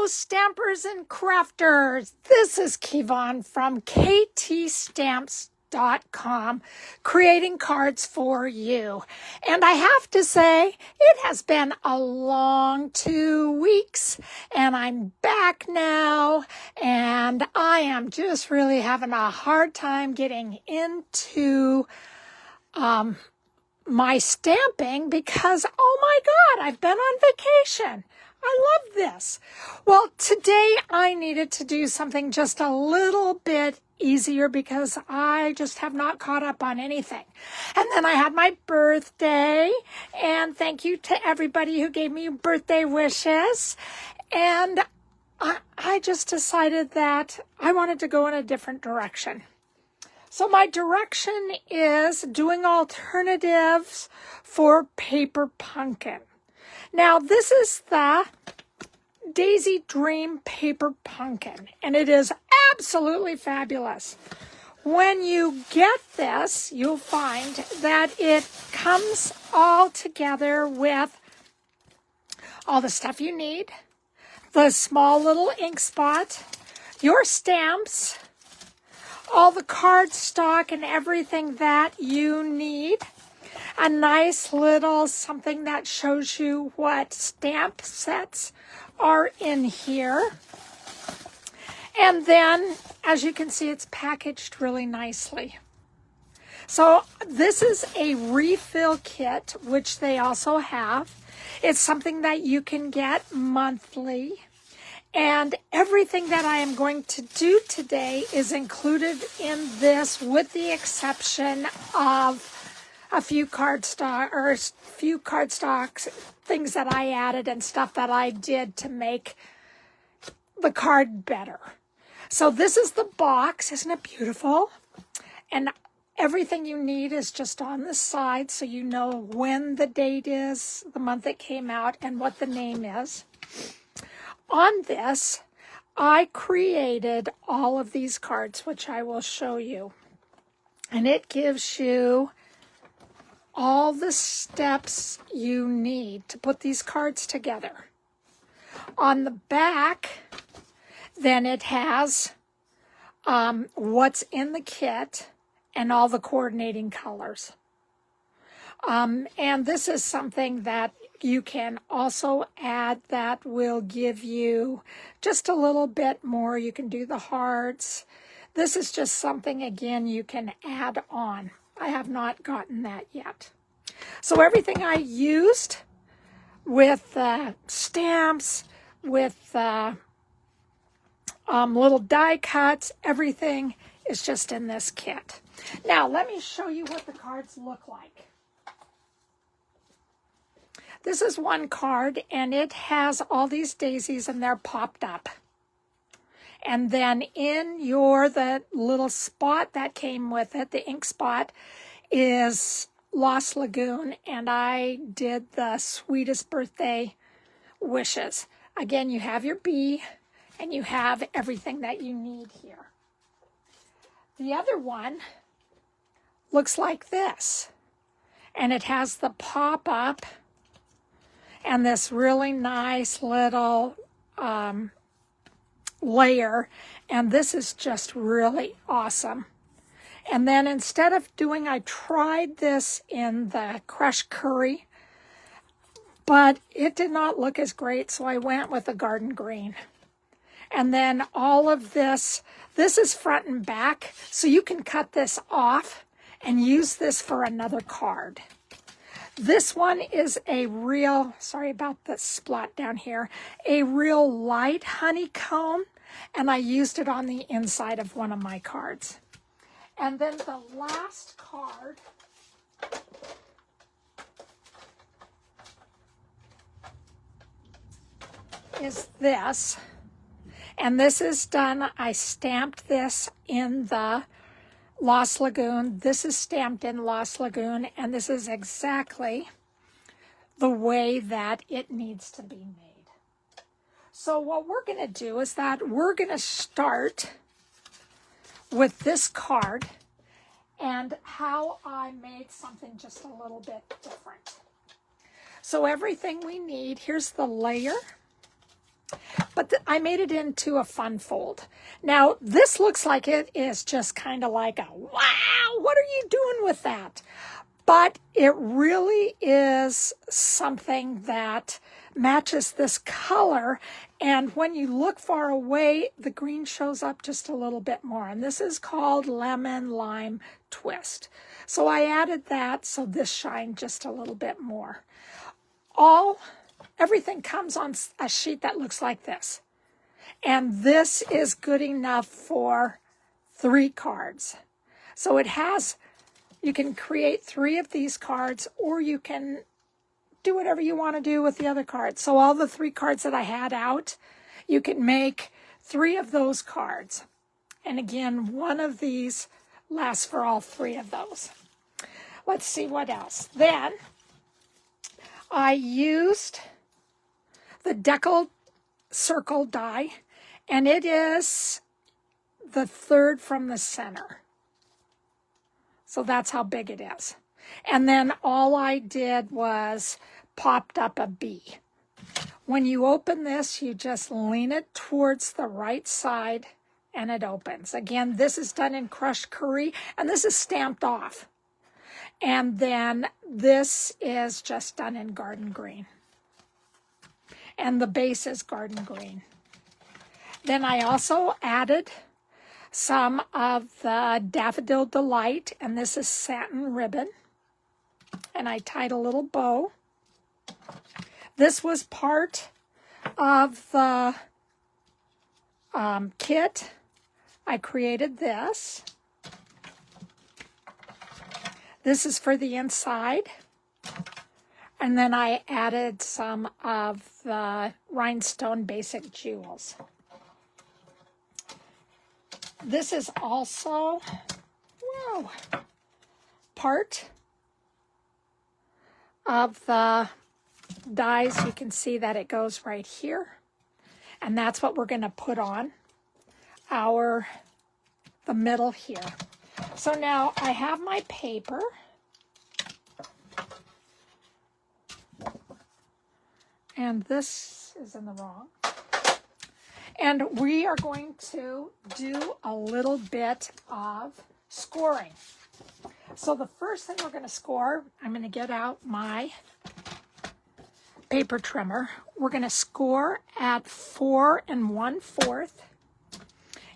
Stampers and Crafters. This is Kevon from ktstamps.com, creating cards for you. And I have to say, it has been a long 2 weeks, and I'm back now, and I am just really having a hard time getting into my stamping because, oh my God, I've been on vacation. I love this. Well, today I needed to do something just a little bit easier because I just have not caught up on anything. And then I had my birthday, and thank you to everybody who gave me birthday wishes. And I just decided that I wanted to go in a different direction. So my direction is doing alternatives for paper pumpkin. Now, this is the Daisy Dream Paper Pumpkin, and it is absolutely fabulous. When you get this, you'll find that it comes all together with all the stuff you need, the small little ink spot, your stamps, all the cardstock and everything that you need. A nice little something that shows you what stamp sets are in here. And then, as you can see, it's packaged really nicely. So this is a refill kit, which they also have. It's something that you can get monthly. And everything that I am going to do today is included in this, with the exception of a few cardstocks, things that I added and stuff that I did to make the card better. So this is the box. Isn't it beautiful? And everything you need is just on the side, so you know when the date is, the month it came out, and what the name is. On this, I created all of these cards, which I will show you. And it gives you all the steps you need to put these cards together. On the back, then it has what's in the kit and all the coordinating colors. And this is something that you can also add that will give you just a little bit more. You can do the hearts. This is just something, again, you can add on. I have not gotten that yet. So everything I used with stamps, with little die cuts, everything is just in this kit. Now, let me show you what the cards look like. This is one card, and it has all these daisies, and they're popped up. And then in the little spot that came with it, the ink spot, is Lost Lagoon, and I did the sweetest birthday wishes. Again, you have your bee, and you have everything that you need here. The other one looks like this, and it has the pop-up and this really nice little layer, and this is just really awesome. And then instead of I tried this in the crushed curry, but it did not look as great, so I went with the garden green. And then all of this is front and back, so you can cut this off and use this for another card. This one is a real, sorry about the splat down here, a real light honeycomb, and I used it on the inside of one of my cards. And then the last card is this. And this is done, I stamped this in the Lost Lagoon. This is stamped in Lost Lagoon, and this is exactly the way that it needs to be made. So what we're going to do is that we're going to start with this card and how I made something just a little bit different. So everything we need, here's the layer. But I made it into a fun fold. Now, this looks like it is just kind of like a, wow, what are you doing with that? But it really is something that matches this color. And when you look far away, the green shows up just a little bit more. And this is called Lemon Lime Twist. So I added that so this shined just a little bit more. Everything comes on a sheet that looks like this. And this is good enough for 3 cards. So it has, you can create 3 of these cards, or you can do whatever you want to do with the other cards. So all the 3 cards that I had out, you can make 3 of those cards. And again, one of these lasts for all 3 of those. Let's see what else. Then I used the Deckled circle die, and it is the 3rd from the center. So that's how big it is. And then all I did was popped up a B. When you open this, you just lean it towards the right side and it opens. Again, this is done in crushed curry, and this is stamped off. And then this is just done in garden green. And the base is garden green. Then I also added some of the Daffodil Delight, and this is satin ribbon. And I tied a little bow. This was part of the kit. I created this. This is for the inside. And then I added some of the Rhinestone Basic Jewels. This is also, wow, part of the dies. You can see that it goes right here. And that's what we're going to put on the middle here. So now I have my paper. And this is in the wrong. And we are going to do a little bit of scoring. So the first thing we're going to score, I'm going to get out my paper trimmer. We're going to score at 4 1/4.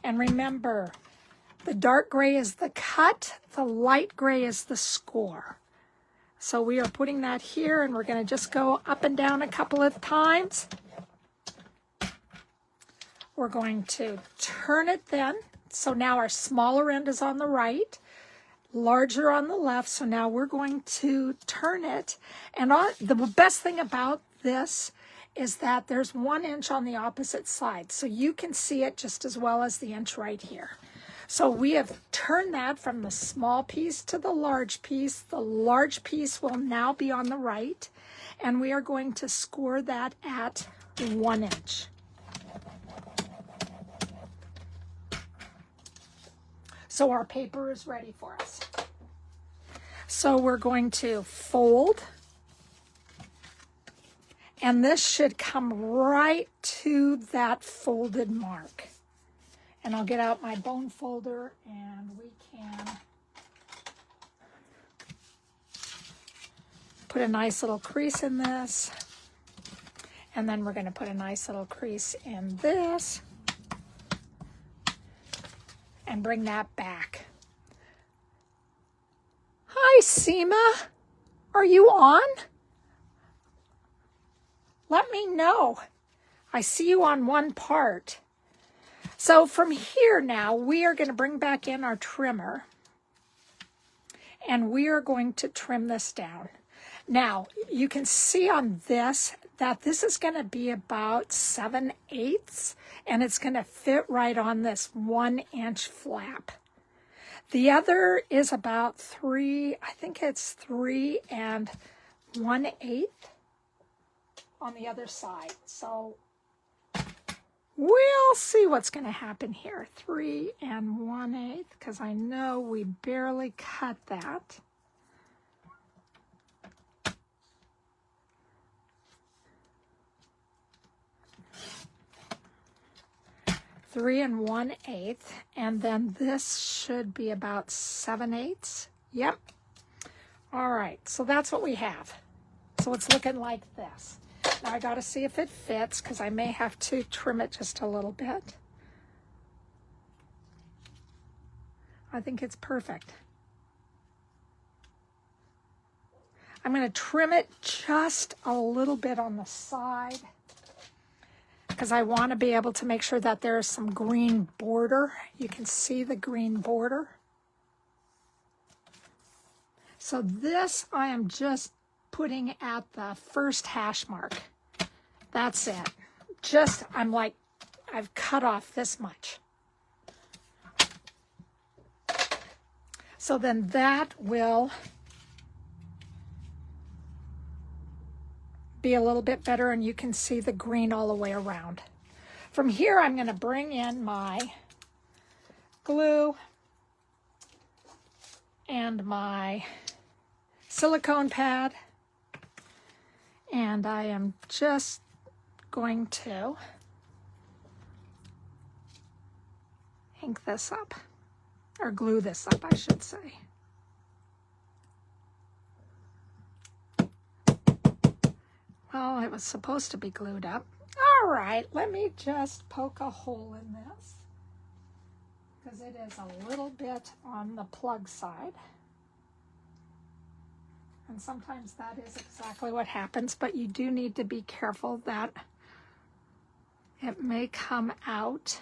And remember, the dark gray is the cut, the light gray is the score. So we are putting that here, and we're going to just go up and down a couple of times. We're going to turn it then. So now our smaller end is on the right, larger on the left. So now we're going to turn it. And the best thing about this is that there's 1 inch on the opposite side. So you can see it just as well as the inch right here. So we have turned that from the small piece to the large piece. The large piece will now be on the right, and we are going to score that at 1 inch. So our paper is ready for us. So we're going to fold, and this should come right to that folded mark. And I'll get out my bone folder, and we can put a nice little crease in this. And then we're going to put a nice little crease in this and bring that back. Hi, Seema. Are you on? Let me know. I see you on one part. So from here now, we are going to bring back in our trimmer, and we are going to trim this down. Now, you can see on this that this is going to be about 7/8, and it's going to fit right on this 1 inch flap. The other is about 3, I think it's 3 1/8 on the other side. So we'll see what's going to happen here. 3 1/8, because I know we barely cut that. 3 1/8, and then this should be about 7/8. Yep. All right, so that's what we have. So it's looking like this. Now I got to see if it fits, because I may have to trim it just a little bit. I think it's perfect. I'm going to trim it just a little bit on the side, because I want to be able to make sure that there's some green border. You can see the green border. So this I am just putting at the first hash mark. That's it. Just, I'm like, I've cut off this much. So then that will be a little bit better, and you can see the green all the way around. From here, I'm going to bring in my glue and my silicone pad, and I am just going to ink this up, or glue this up, I should say. Well, it was supposed to be glued up. All right, let me just poke a hole in this, because it is a little bit on the plug side. And sometimes that is exactly what happens, but you do need to be careful that it may come out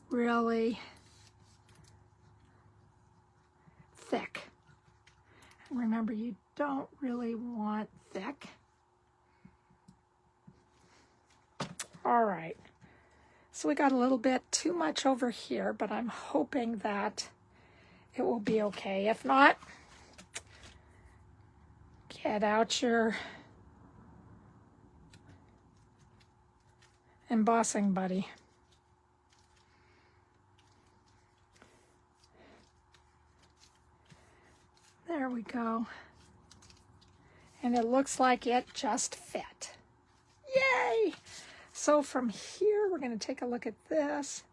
really thick. And remember, you don't really want thick. All right, so we got a little bit too much over here, but I'm hoping that it will be okay. If not, get out your embossing buddy. There we go. And it looks like it just fit. Yay! So from here, we're going to take a look at this.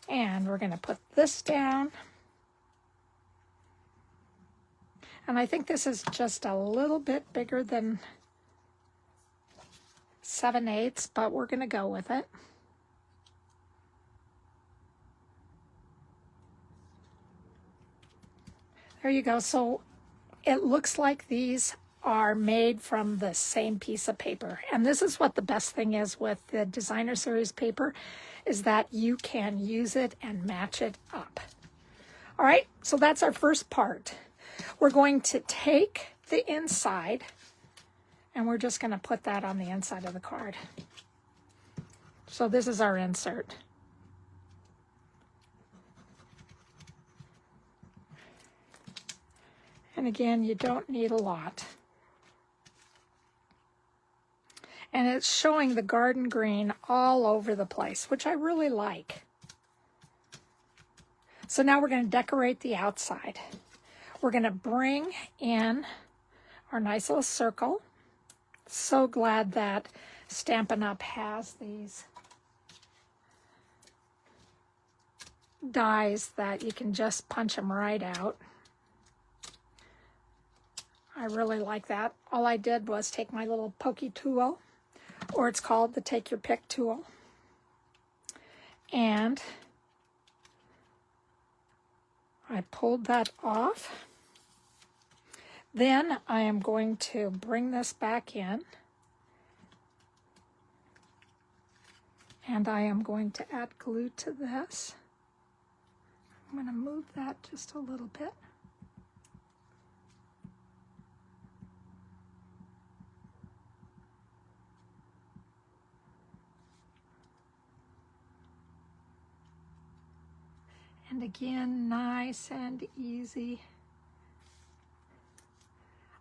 And we're going to put this down. And I think this is just a little bit bigger than 7/8, but we're going to go with it. There you go. So it looks like these are made from the same piece of paper. And this is what the best thing is with the designer series paper, is that you can use it and match it up. All right, so that's our first part. We're going to take the inside, and we're just going to put that on the inside of the card. So this is our insert. And again, you don't need a lot. And it's showing the garden green all over the place, which I really like. So now we're going to decorate the outside. We're going to bring in our nice little circle. So glad that Stampin' Up! Has these dies that you can just punch them right out. I really like that. All I did was take my little pokey tool, or it's called the Take Your Pick tool, and I pulled that off. Then I am going to bring this back in, and I am going to add glue to this. I'm going to move that just a little bit. And again, nice and easy.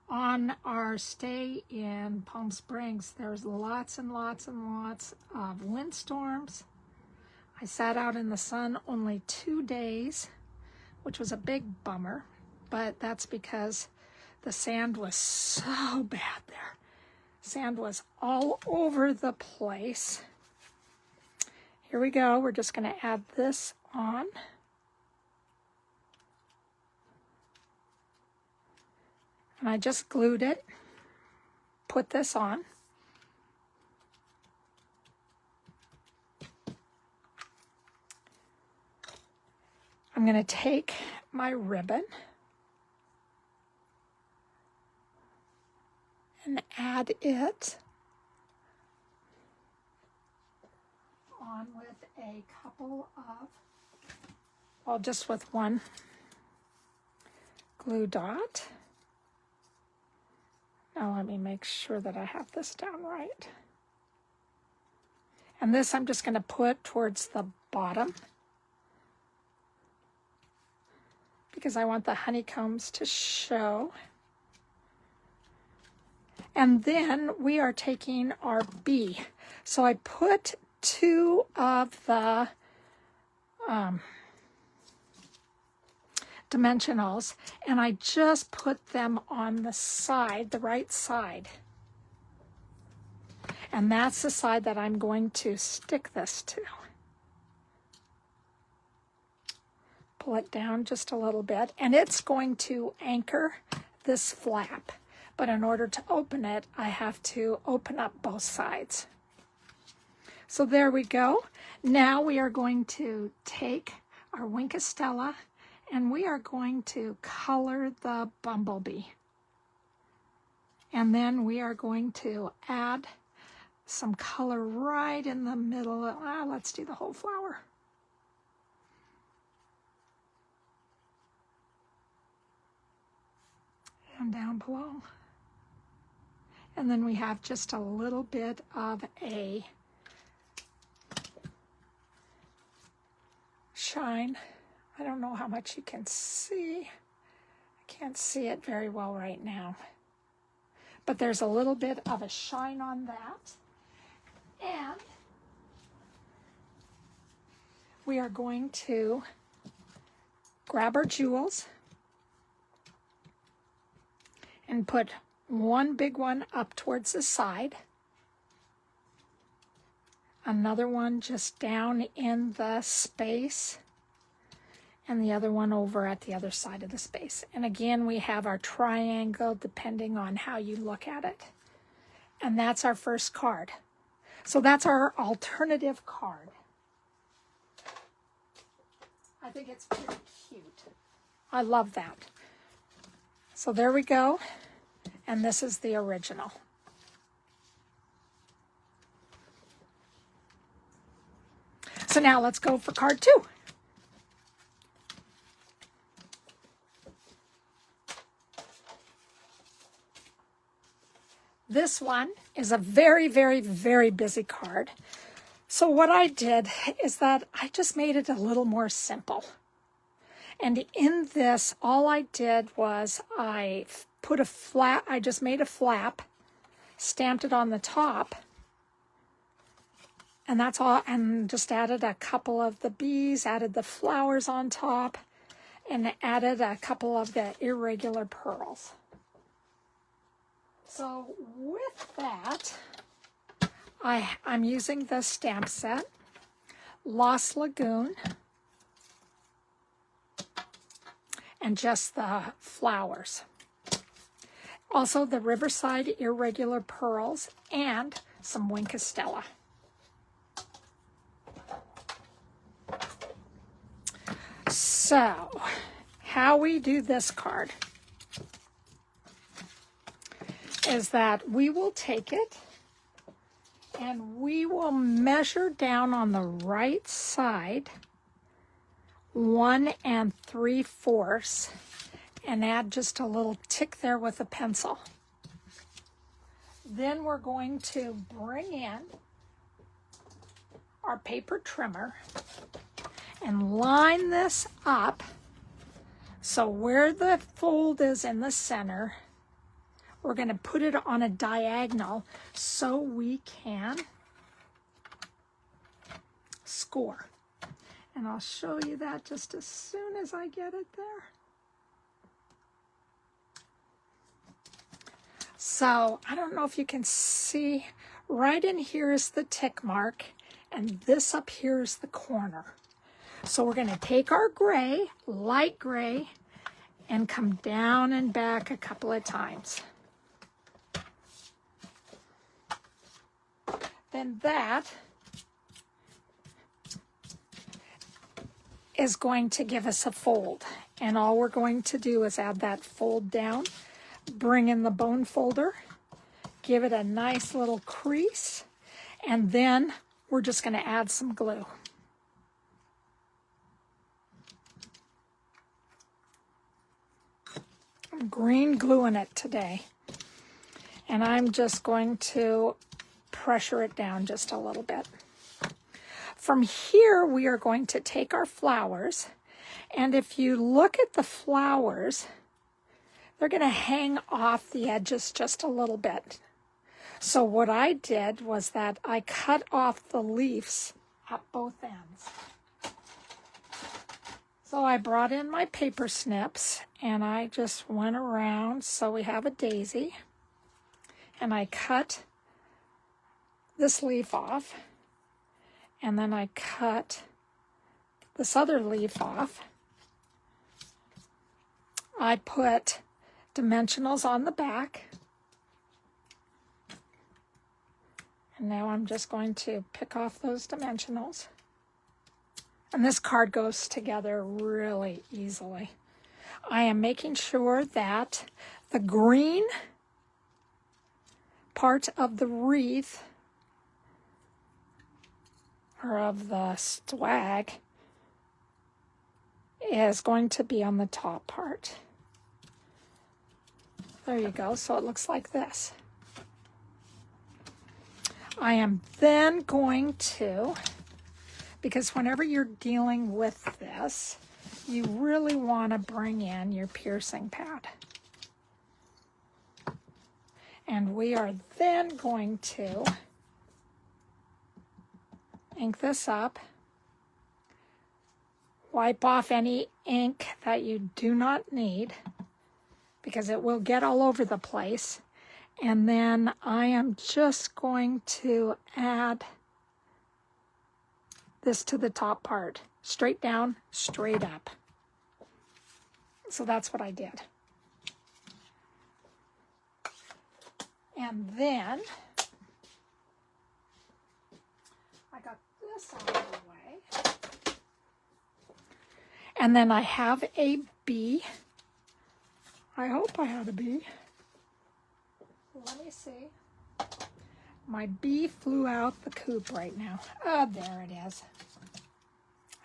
On our stay in Palm Springs, there's lots and lots and lots of windstorms. I sat out in the sun only 2 days, which was a big bummer, but that's because the sand was so bad there. Sand was all over the place. Here we go. We're just going to add this on. And I just glued it. Put this on. I'm going to take my ribbon and add it on with a couple of, well, just with one glue dot. Now let me make sure that I have this down right. And this I'm just going to put towards the bottom because I want the honeycombs to show. And then we are taking our bee. So I put two of the dimensionals, and I just put them on the side, the right side. And that's the side that I'm going to stick this to. Pull it down just a little bit, and it's going to anchor this flap. But in order to open it, I have to open up both sides. So there we go. Now we are going to take our Wink of Stella and we are going to color the bumblebee. And then we are going to add some color right in the middle. Let's do the whole flower. And down below. And then we have just a little bit of a shine. I don't know how much you can see. I can't see it very well right now. But there's a little bit of a shine on that. And we are going to grab our jewels and put one big one up towards the side, another one just down in the space, and the other one over at the other side of the space. And again, we have our triangle depending on how you look at it. And that's our first card. So that's our alternative card. I think it's pretty cute. I love that. So there we go. And this is the original. So now let's go for card 2. This one is a very, very, very busy card. So what I did is that I just made it a little more simple. And in this, all I did was I put a flap, I just made a flap, stamped it on the top, and that's all, and just added a couple of the bees, added the flowers on top, and added a couple of the irregular pearls. So with that, I'm using the stamp set, Lagoon, and just the flowers. Also the Riverside Irregular Pearls and some Wink of Stella. So, how we do this card is that we will take it and we will measure down on the right side 1 3/4 and add just a little tick there with a pencil. Then we're going to bring in our paper trimmer and line this up so where the fold is in the center, we're going to put it on a diagonal so we can score. And I'll show you that just as soon as I get it there. So I don't know if you can see, right in here is the tick mark, and this up here is the corner. So we're going to take our gray, light gray, and come down and back a couple of times. Then that is going to give us a fold. And all we're going to do is add that fold down, bring in the bone folder, give it a nice little crease, and then we're just going to add some glue. I'm green gluing it today. And I'm just going to pressure it down just a little bit. From here, we are going to take our flowers, and if you look at the flowers, they're going to hang off the edges just a little bit. So what I did was that I cut off the leaves at both ends. So I brought in my paper snips, and I just went around, so we have a daisy, and I cut this leaf off, and then I cut this other leaf off. I put dimensionals on the back. And now I'm just going to pick off those dimensionals. And this card goes together really easily. I am making sure that the green part of the wreath, or of the swag, is going to be on the top part. There you go. So it looks like this. I am then going to, because whenever you're dealing with this, you really want to bring in your piercing pad. And we are then going to ink this up, wipe off any ink that you do not need, because it will get all over the place. And then I am just going to add this to the top part, straight down, straight up. So that's what I did. And then I got this out of the way. And then I have a bee. I hope I had a bee. Let me see. My bee flew out the coop right now. Oh, there it is.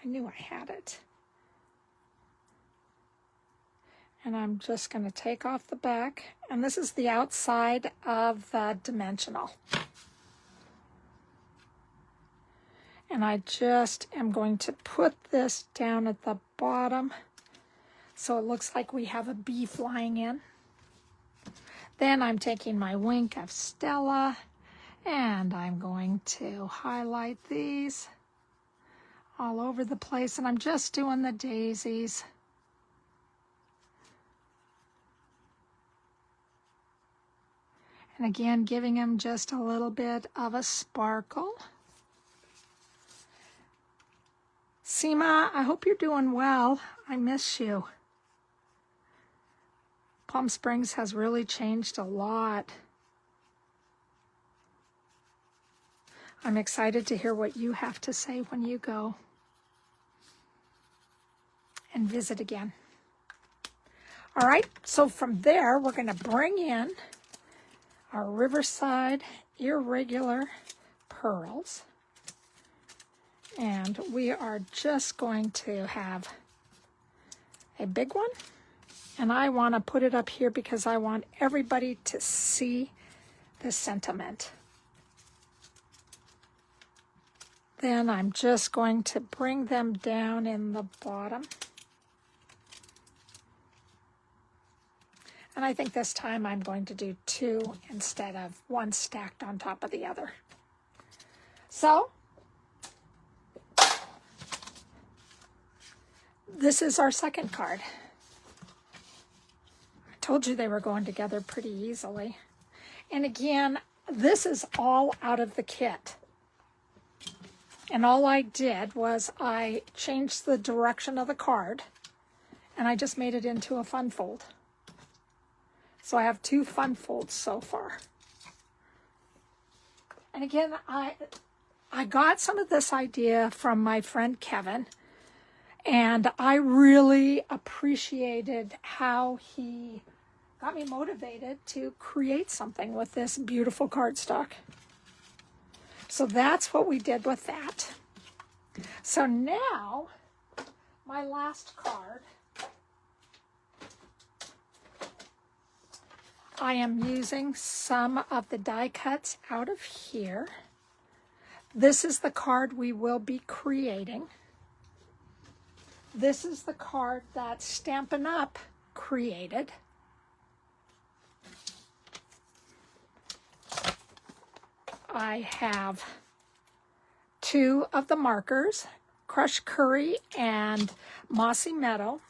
I knew I had it. And I'm just going to take off the back. And this is the outside of the dimensional. And I just am going to put this down at the bottom so it looks like we have a bee flying in. Then I'm taking my wink of Stella and I'm going to highlight these all over the place. And I'm just doing the daisies. And again, giving them just a little bit of a sparkle. Seema, I hope you're doing well. I miss you. Palm Springs has really changed a lot. I'm excited to hear what you have to say when you go and visit again. All right, so from there, we're going to bring in our Riverside Irregular pearls. And we are just going to have a big one. And I want to put it up here because I want everybody to see the sentiment. Then I'm just going to bring them down in the bottom. And I think this time I'm going to do 2 instead of 1 stacked on top of the other. So, this is our second card. I told you they were going together pretty easily. And again, this is all out of the kit. And all I did was I changed the direction of the card, and I just made it into a fun fold. So I have 2 fun folds so far. And again, I got some of this idea from my friend Kevin, and I really appreciated how he got me motivated to create something with this beautiful cardstock. So that's what we did with that. So now, my last card, I am using some of the die cuts out of here. This is the card we will be creating. This is the card that Stampin' Up! Created. I have 2 of the markers, Crushed Curry and Mossy Meadow.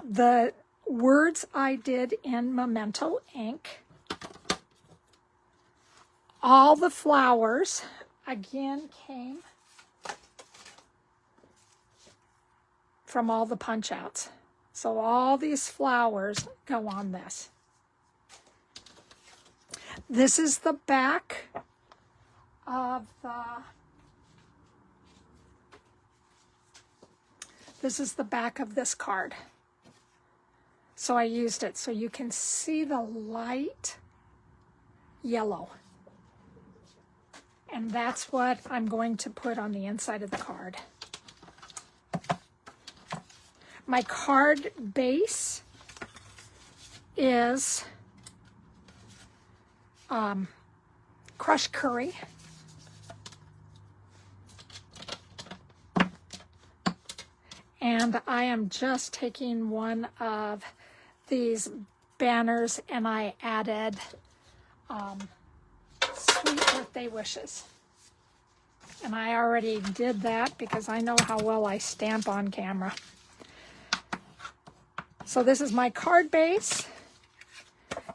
The words I did in Memento ink. All the flowers, again, came from all the punch outs. So all these flowers go on this. This is the back of this card. So I used it so you can see the light yellow. And that's what I'm going to put on the inside of the card. My card base is Crushed Curry. And I am just taking one of these banners and I added Sweet Birthday Wishes. And I already did that because I know how well I stamp on camera. So this is my card base.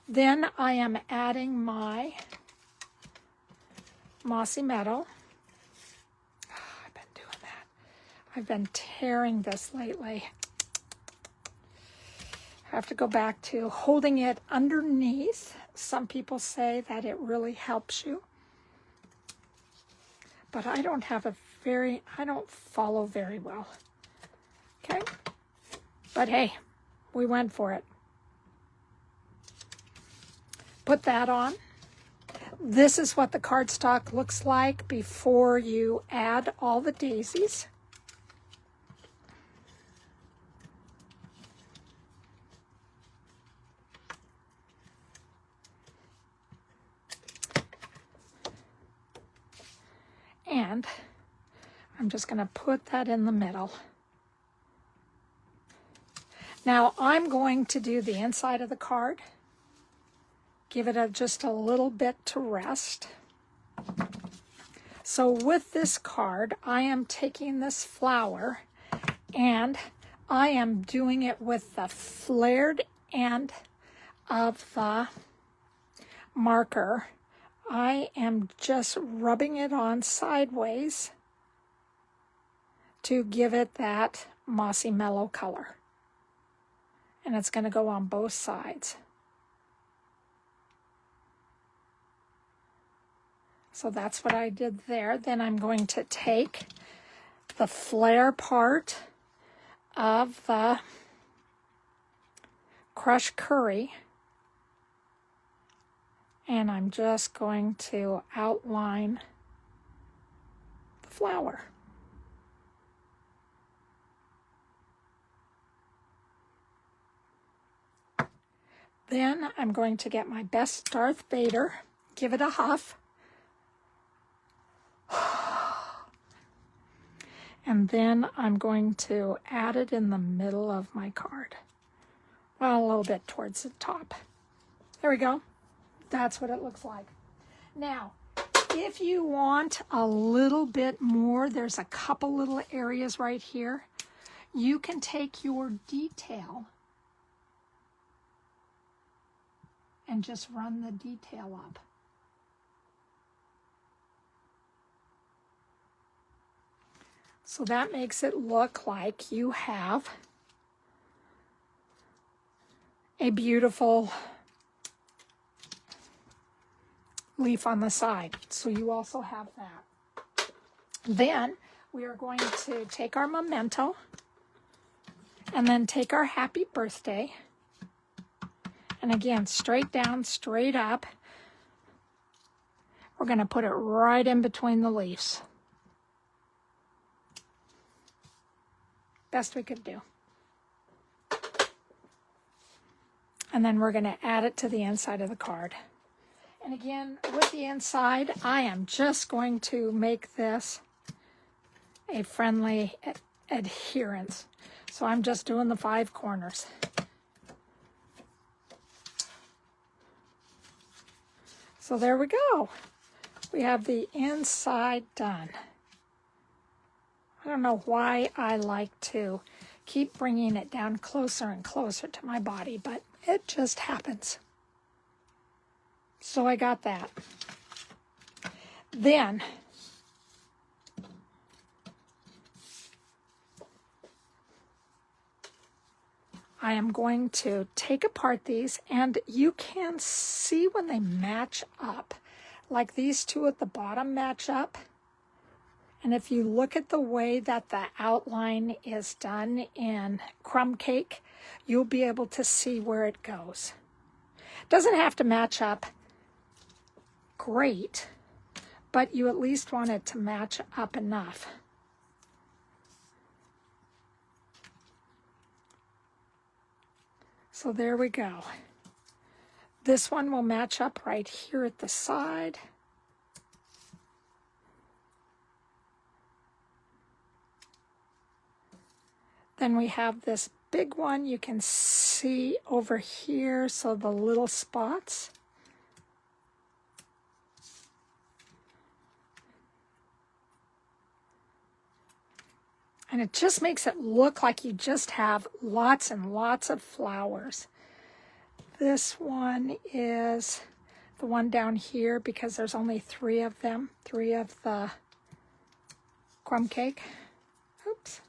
Then I am adding my Mossy Meadow. I've been doing that. I've been tearing this lately. I have to go back to holding it underneath. Some people say that it really helps you. But I don't follow very well. Okay? But hey, we went for it. Put that on. This is what the cardstock looks like before you add all the daisies. And I'm just going to put that in the middle. Now I'm going to do the inside of the card. Give it just a little bit to rest. So with this card, I am taking this flower and I am doing it with the flared end of the marker. I am just rubbing it on sideways to give it that mossy mellow color. And it's going to go on both sides. So that's what I did there. Then I'm going to take the flare part of the Crushed Curry and I'm just going to outline the flower. Then I'm going to get my best Darth Vader, give it a huff. And then I'm going to add it in the middle of my card. Well, a little bit towards the top. There we go. That's what it looks like. Now, if you want a little bit more, there's a couple little areas right here. You can take your detail and just run the detail up. So that makes it look like you have a beautiful leaf on the side. So you also have that. Then we are going to take our memento and then take our happy birthday. And again, straight down, straight up. We're going to put it right in between the leaves. Best we could do. And then we're going to add it to the inside of the card. And again, with the inside, I am just going to make this a friendly adherence. So I'm just doing the 5 corners. So there we go. We have the inside done. I don't know why I like to keep bringing it down closer and closer to my body, but it just happens. So I got that. Then I am going to take apart these, and you can see when they match up. Like these two at the bottom match up. And if you look at the way that the outline is done in crumb cake, you'll be able to see where it goes. It doesn't have to match up great, but you at least want it to match up enough. So there we go. This one will match up right here at the side. Then we have this big one you can see over here, so the little spots. And it just makes it look like you just have lots and lots of flowers. This one is the one down here because there's only 3 of them, 3 of the crumb cake. Oops.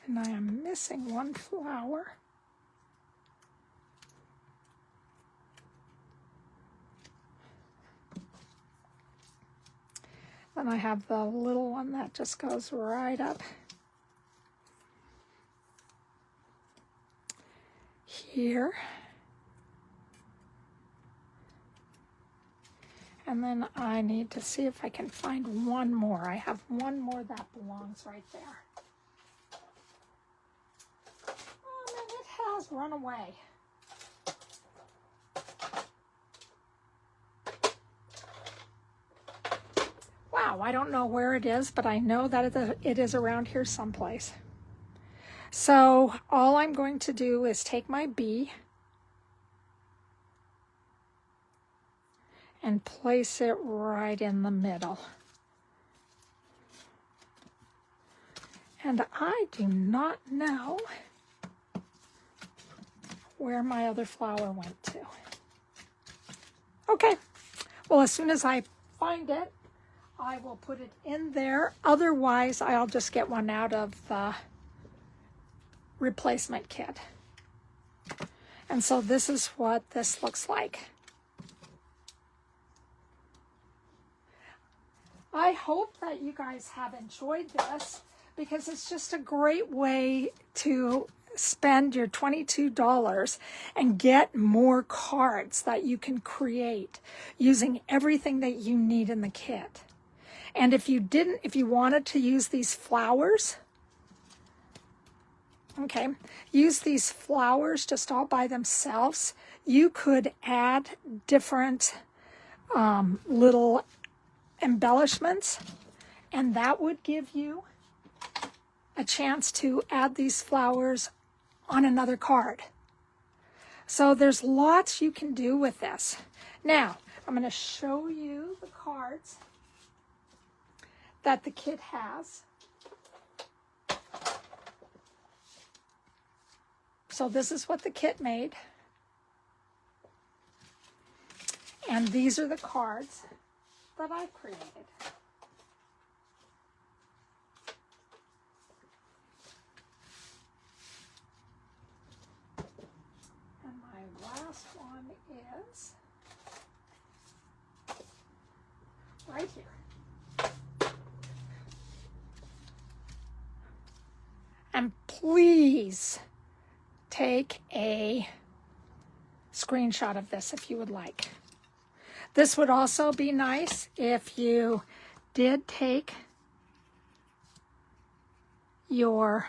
And I am missing 1 flower. Then I have the little one that just goes right up here. And then I need to see if I can find 1 more. I have 1 more that belongs right there. Oh, and it has run away. Wow, I don't know where it is, but I know that it is around here someplace. So all I'm going to do is take my bee and place it right in the middle. And I do not know where my other flower went to. Okay, well, as soon as I find it, I will put it in there. Otherwise, I'll just get one out of the replacement kit. And so this is what this looks like. I hope that you guys have enjoyed this, because it's just a great way to spend your $22 and get more cards that you can create using everything that you need in the kit. And if you wanted to use these flowers, okay, use these flowers just all by themselves, you could add different little embellishments, and that would give you a chance to add these flowers on another card. So there's lots you can do with this. Now, I'm going to show you the cards that the kit has. So this is what the kit made. And these are the cards that I created. And my last one is right here. And please take a screenshot of this if you would like. This would also be nice if you did take your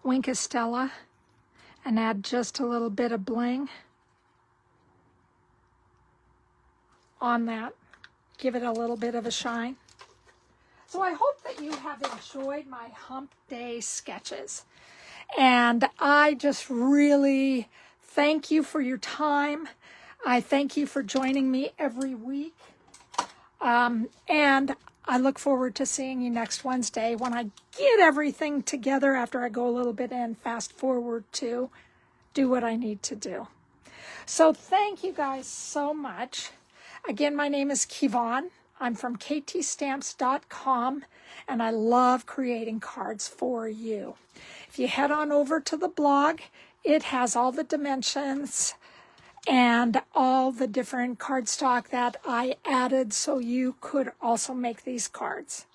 Wink of Stella and add just a little bit of bling on that. Give it a little bit of a shine. So I hope that you have enjoyed my hump day sketches. And I just really thank you for your time. I thank you for joining me every week. And I look forward to seeing you next Wednesday when I get everything together after I go a little bit and fast forward to do what I need to do. So thank you guys so much. Again, my name is Kevon. I'm from ktstamps.com, and I love creating cards for you. If you head on over to the blog, it has all the dimensions and all the different cardstock that I added so you could also make these cards.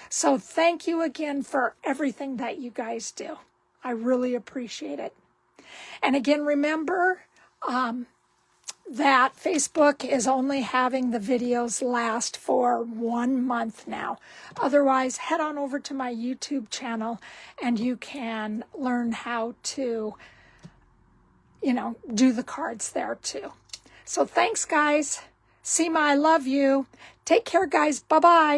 So thank you again for everything that you guys do. I really appreciate it. And again, remember that Facebook is only having the videos last for 1 month now. Otherwise, head on over to my YouTube channel and you can learn how to do the cards there too. So thanks, guys. Seema, I love you. Take care, guys. Bye-bye.